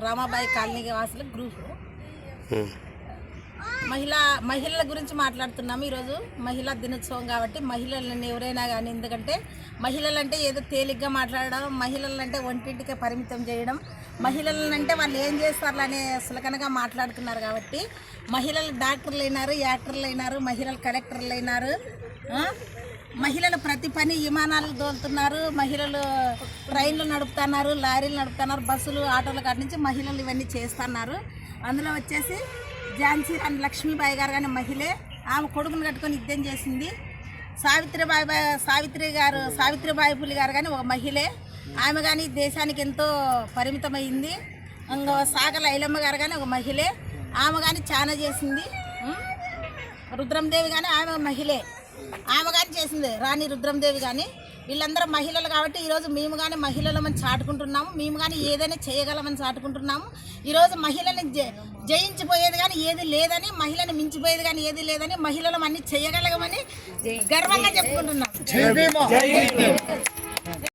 Ramabai colony వాసుల group మహిళల గురించి మాట్లాడుతున్నాము. ఈరోజు మహిళా దినోత్సవం కాబట్టి మహిళలని ఎవరైనా కానీ, ఎందుకంటే మహిళలంటే ఏదో తేలిగ్గా మాట్లాడడం, మహిళలంటే ఒంటింటికే పరిమితం చేయడం, మహిళలంటే వాళ్ళు ఏం చేస్తారు అనే సులకనగా మాట్లాడుతున్నారు. కాబట్టి మహిళలు డాక్టర్లు అయినారు, యాక్టర్లు అయినారు, మహిళలు కలెక్టర్లు అయినారు, మహిళలు ప్రతి పని విమానాలు తోలుతున్నారు, మహిళలు ట్రైన్లు నడుపుతున్నారు, లారీలు నడుపుతున్నారు, బస్సులు ఆటోల కాటి నుంచి మహిళలు ఇవన్నీ చేస్తున్నారు. అందులో వచ్చేసి ఝాన్సీ రాణి లక్ష్మీబాయి గారు కానీ మహిళే, ఆమె కొడుకును కట్టుకొని యుద్ధం చేసింది. సావిత్రిబాయి పులి గారు కానీ ఒక మహిళే, ఆమె కానీ దేశానికి ఎంతో పరిమితమైంది. ఇంకో సాగల ఐలమ్మ గారు కానీ ఒక మహిళే, ఆమె కానీ చాలా చేసింది. రుద్రందేవి కానీ ఆమె మహిళే, ఆమె కానీ చేసింది రాణి రుద్రందేవి కానీ. వీళ్ళందరూ మహిళలు కాబట్టి ఈరోజు మేము కానీ మహిళలమని చాటుకుంటున్నాము, మేము కానీ ఏదైనా చేయగలమని చాటుకుంటున్నాము. ఈరోజు మహిళని జయించిపోయేది కానీ ఏది లేదని, మహిళని మించిపోయేది కానీ ఏది లేదని, మహిళలు అన్ని చేయగలగమని గర్వంగా చెప్పుకుంటున్నాం.